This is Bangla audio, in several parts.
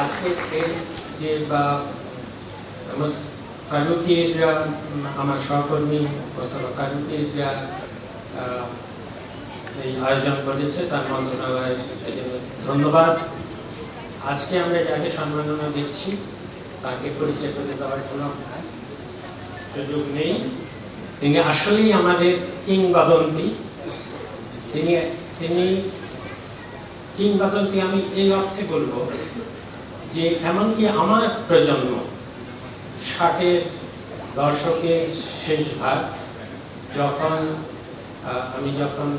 আজকে এই যে ফারুকের আমার সহকর্মী মোস্তফা ফারুকের এই আয়োজন করেছে তার মন্ত্রণালয়ের ধন্যবাদ। আজকে আমরা যাকে সম্মাননা দিচ্ছি তাকে পরিচয় করে দেওয়ার কোনো সুযোগ নেই। তিনি আসলেই আমাদের কিংবদন্তি। তিনি কিংবদন্তি আমি এই অর্থে বলবো যে এমনকি আমার প্রজন্ম 60-এর দশকের শেষ ভাগ আমি যখন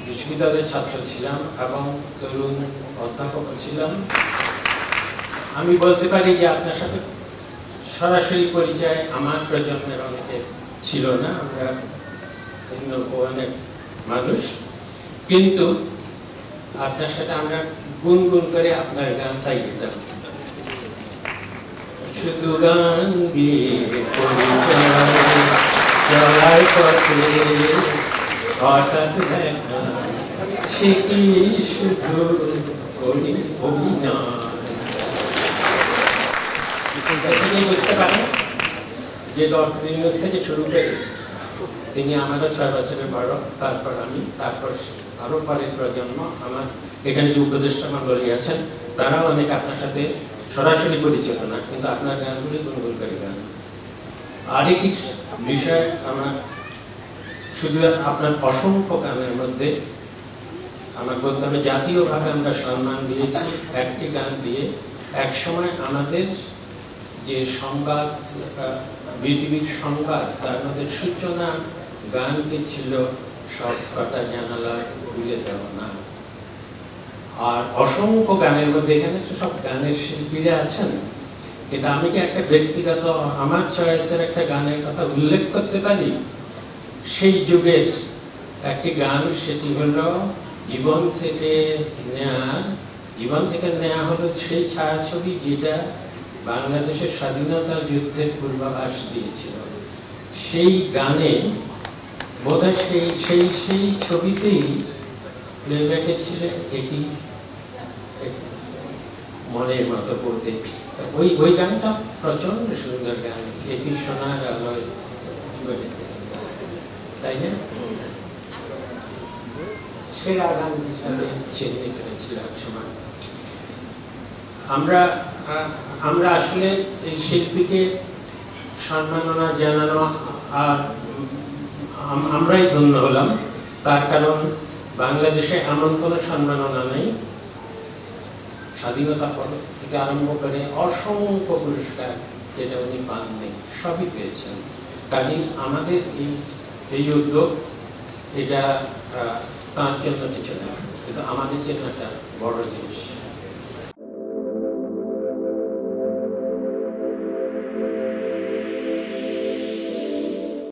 বিশ্ববিদ্যালয়ের ছাত্র ছিলাম এবং তরুণ অধ্যাপক ছিলাম, আমি বলতে পারি যে আপনার সাথে সরাসরি পরিচয় আমার প্রজন্মের অনেকের ছিল না। আমরা ভিন্ন অনেক মানুষ, কিন্তু আপনার সাথে আমরা গুনগুন করে আপনার গান তাই গেতাম। শুধু গান গিয়ে চলার পথে হঠাৎ দেখা, সে কি শুধু অভিনয়। বুঝতে পারেন যে ডক্টর ইউনূস থেকে শুরু করে তিনি আমারও 6 বছরের বড়, তারপর আমি, তারপর আরো পরের প্রজন্ম, আমার এখানে যে উপদেষ্টা মণ্ডলী আছেন তারাও অনেক আপনার সাথে সরাসরি পরিচিত না, কিন্তু আপনার গানগুলি গুনগুন করে গান। আরেকটি বিষয়, আমার শুধু আপনার অসংখ্য গানের মধ্যে আমার বলতে হবে জাতীয়ভাবে আমরা সম্মান দিয়েছি একটি গান দিয়ে। এক সময় আমাদের যে সংবাদ, পৃথিবীর সংবাদ, তার মধ্যে সূচনা গানটি ছিল সব কটা জানালা খুলে দেওয়া না। আর অসংখ্য গানের মধ্যে, এখানে তো সব গানের শিল্পীরা আছেন, কিন্তু আমি কি একটা ব্যক্তিগত আমার চয়েসের একটা গানের কথা উল্লেখ করতে পারি? সেই যুগের একটি গান, সেটি হলো জীবন থেকে নেয়া হলো সেই ছায়াছবি যেটা বাংলাদেশের স্বাধীনতা যুদ্ধের পূর্বাভাস দিয়েছিল। সেই গানে বোধহয় সেই ছবিতেই প্লেব্যাকে ছিলেন একই মনের মতো পড়তে। ওই গানটা প্রচন্ড সুন্দর গান, একই সোনার আলোয়, তাই না? সেরা গান হিসাবে চিহ্নিত হয়েছিল এক সময়। আমরা আসলে এই শিল্পীকে সম্মাননা জানানো, আর আমরাই ধন্য হলাম, তার কারণ বাংলাদেশে এমন কোনো সম্মাননা নেই। স্বাধীনতা পদক থেকে আরম্ভ করে অসংখ্য পুরস্কার যেটা উনি পাননি, সবই পেয়েছেন। কাজেই আমাদের এই উদ্যোগ, এটা তার জন্য কিছু না, কিন্তু আমাদের জন্য একটা বড় জিনিস।